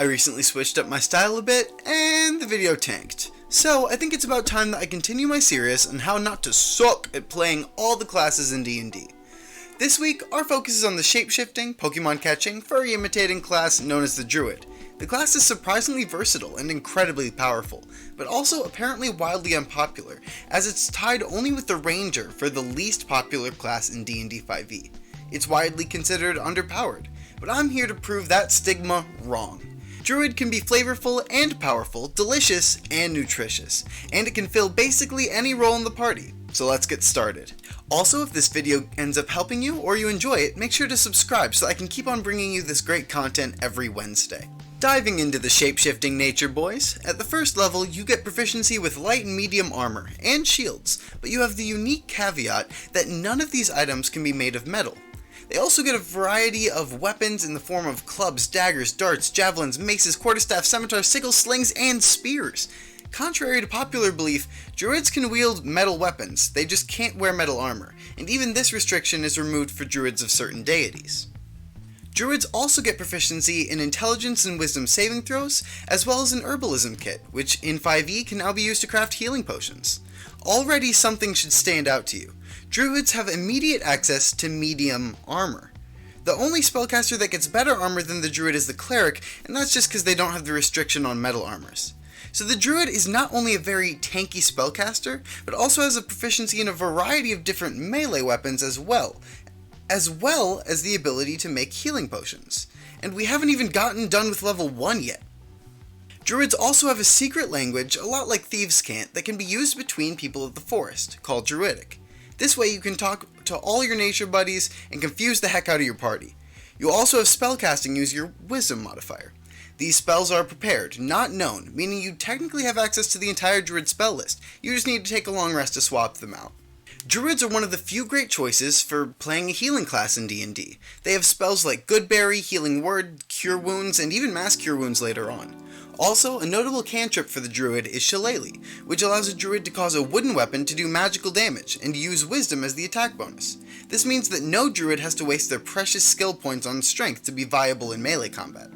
I recently switched up my style a bit, and the video tanked. So I think it's about time that I continue my series on how not to suck at playing all the classes in D&D. This week, our focus is on the shape-shifting, Pokemon catching, furry imitating class known as the Druid. The class is surprisingly versatile and incredibly powerful, but also apparently wildly unpopular, as it's tied only with the Ranger for the least popular class in D&D 5e. It's widely considered underpowered, but I'm here to prove that stigma wrong. Druid can be flavorful and powerful, delicious and nutritious, and it can fill basically any role in the party. So let's get started. Also, if this video ends up helping you or you enjoy it, make sure to subscribe so I can keep on bringing you this great content every Wednesday. Diving into the shape-shifting nature, boys. At the first level, you get proficiency with light and medium armor and shields, but you have the unique caveat that none of these items can be made of metal. They also get a variety of weapons in the form of clubs, daggers, darts, javelins, maces, quarterstaffs, scimitars, sickles, slings, and spears. Contrary to popular belief, Druids can wield metal weapons, they just can't wear metal armor, and even this restriction is removed for Druids of certain deities. Druids also get proficiency in intelligence and wisdom saving throws, as well as an herbalism kit, which in 5e can now be used to craft healing potions. Already something should stand out to you. Druids have immediate access to medium armor. The only spellcaster that gets better armor than the Druid is the Cleric, and that's just because they don't have the restriction on metal armors. So the Druid is not only a very tanky spellcaster, but also has a proficiency in a variety of different melee weapons as well as the ability to make healing potions. And we haven't even gotten done with level 1 yet. Druids also have a secret language, a lot like Thieves' Cant, that can be used between people of the forest, called Druidic. This way you can talk to all your nature buddies and confuse the heck out of your party. You also have spellcasting use your wisdom modifier. These spells are prepared, not known, meaning you technically have access to the entire Druid spell list. You just need to take a long rest to swap them out. Druids are one of the few great choices for playing a healing class in D&D. They have spells like Goodberry, Healing Word, Cure Wounds, and even Mass Cure Wounds later on. Also, a notable cantrip for the Druid is Shillelagh, which allows a Druid to cause a wooden weapon to do magical damage, and use Wisdom as the attack bonus. This means that no Druid has to waste their precious skill points on Strength to be viable in melee combat.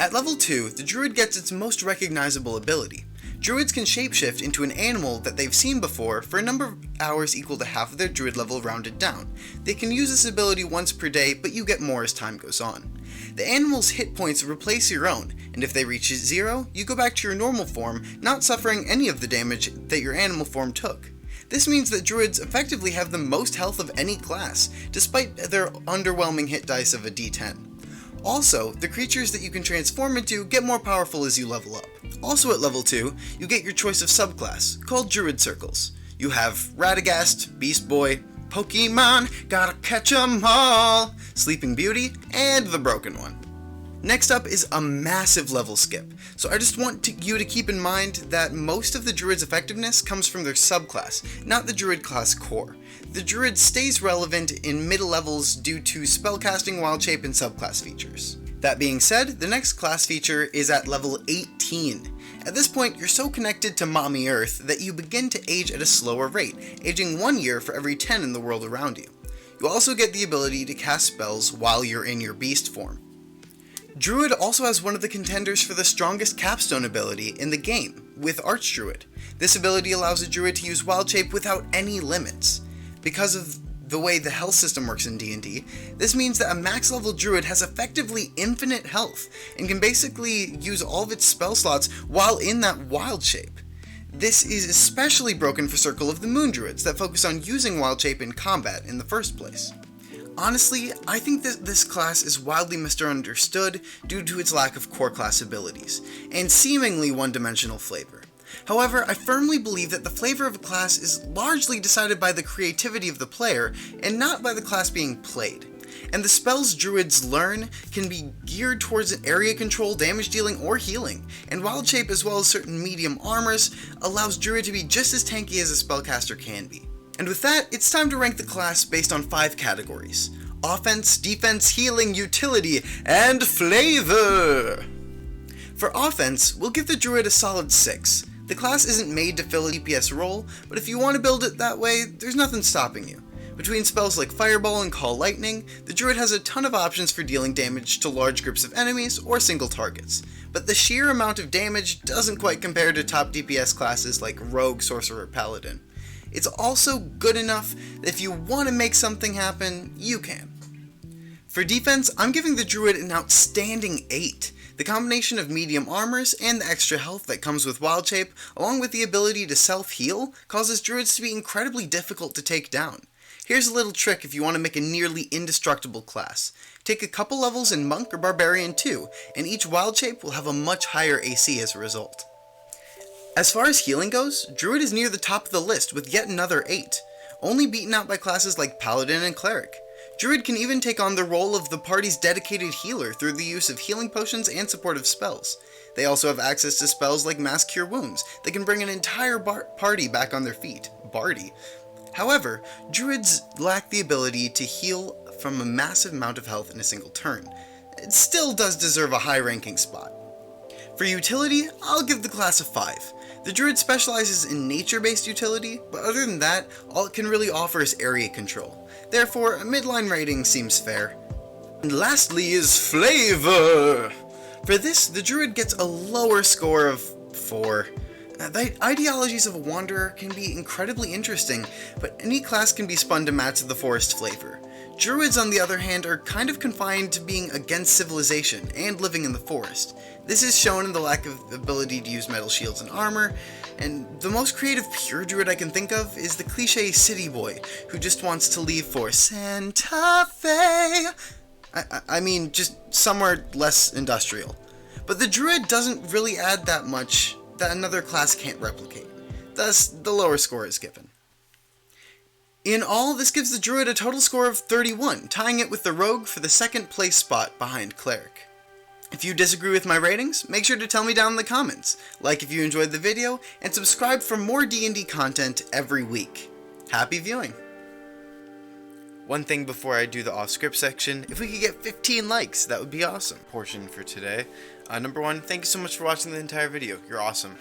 At level 2, the Druid gets its most recognizable ability. Druids can shapeshift into an animal that they've seen before for a number of hours equal to half of their Druid level rounded down. They can use this ability once per day, but you get more as time goes on. The animal's hit points replace your own, and if they reach 0, you go back to your normal form, not suffering any of the damage that your animal form took. This means that Druids effectively have the most health of any class, despite their underwhelming hit dice of a d10. Also, the creatures that you can transform into get more powerful as you level up. Also at level 2, you get your choice of subclass, called Druid Circles. You have Radagast, Beast Boy, Pokemon, gotta catch 'em all, Sleeping Beauty, and the Broken One. Next up is a massive level skip, so I just want you to keep in mind that most of the Druid's effectiveness comes from their subclass, not the Druid class core. The Druid stays relevant in middle levels due to spellcasting, wild shape, and subclass features. That being said, the next class feature is at level 18. At this point, you're so connected to Mommy Earth that you begin to age at a slower rate, aging 1 year for every 10 in the world around you. You also get the ability to cast spells while you're in your beast form. Druid also has one of the contenders for the strongest capstone ability in the game, with Archdruid. This ability allows a Druid to use wild shape without any limits. Because of the way the health system works in D&D, this means that a max level Druid has effectively infinite health, and can basically use all of its spell slots while in that wild shape. This is especially broken for Circle of the Moon Druids that focus on using wild shape in combat in the first place. Honestly, I think that this class is wildly misunderstood due to its lack of core class abilities, and seemingly one-dimensional flavor. However, I firmly believe that the flavor of a class is largely decided by the creativity of the player, and not by the class being played. And the spells Druids learn can be geared towards area control, damage dealing, or healing, and wild shape as well as certain medium armors allows Druid to be just as tanky as a spellcaster can be. And with that, it's time to rank the class based on 5 categories: offense, defense, healing, utility, and flavor! For offense, we'll give the Druid a solid 6. The class isn't made to fill a DPS role, but if you want to build it that way, there's nothing stopping you. Between spells like Fireball and Call Lightning, the Druid has a ton of options for dealing damage to large groups of enemies or single targets, but the sheer amount of damage doesn't quite compare to top DPS classes like Rogue, Sorcerer, Paladin. It's also good enough that if you want to make something happen, you can. For defense, I'm giving the Druid an outstanding 8. The combination of medium armors and the extra health that comes with Wild Shape, along with the ability to self-heal, causes Druids to be incredibly difficult to take down. Here's a little trick if you want to make a nearly indestructible class. Take a couple levels in Monk or Barbarian too, and each Wild Shape will have a much higher AC as a result. As far as healing goes, Druid is near the top of the list with yet another 8, only beaten out by classes like Paladin and Cleric. Druid can even take on the role of the party's dedicated healer through the use of healing potions and supportive spells. They also have access to spells like Mass Cure Wounds that can bring an entire party back on their feet. Barty. However, Druids lack the ability to heal from a massive amount of health in a single turn. It still does deserve a high ranking spot. For utility, I'll give the class a 5. The Druid specializes in nature-based utility, but other than that, all it can really offer is area control. Therefore, a midline rating seems fair. And lastly is flavor! For this, the Druid gets a lower score of 4. The ideologies of a Wanderer can be incredibly interesting, but any class can be spun to match the forest flavor. Druids, on the other hand, are kind of confined to being against civilization and living in the forest. This is shown in the lack of ability to use metal shields and armor, and the most creative pure Druid I can think of is the cliché city boy who just wants to leave for Santa Fe. I mean, just somewhere less industrial. But the Druid doesn't really add that much that another class can't replicate. Thus, the lower score is given. In all, this gives the Druid a total score of 31, tying it with the Rogue for the second place spot behind Cleric. If you disagree with my ratings, make sure to tell me down in the comments, like if you enjoyed the video, and subscribe for more D&D content every week. Happy viewing! One thing before I do the off-script section, if we could get 15 likes, that would be awesome. Portion for today. Number 1, thank you so much for watching the entire video. You're awesome.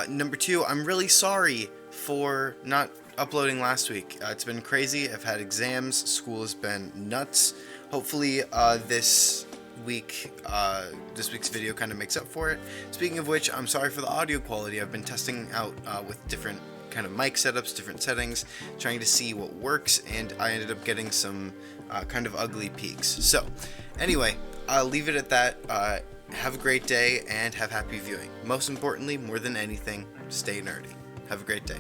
Number 2, I'm really sorry for not uploading last week. It's been crazy. I've had exams. School has been nuts. Hopefully this week's video kind of makes up for it. Speaking of which, I'm sorry for the audio quality. I've been testing out with different kind of mic setups, different settings, trying to see what works, and I ended up getting some kind of ugly peaks. So anyway, I'll leave it at that. Have a great day and have happy viewing. Most importantly, more than anything, stay nerdy. Have a great day.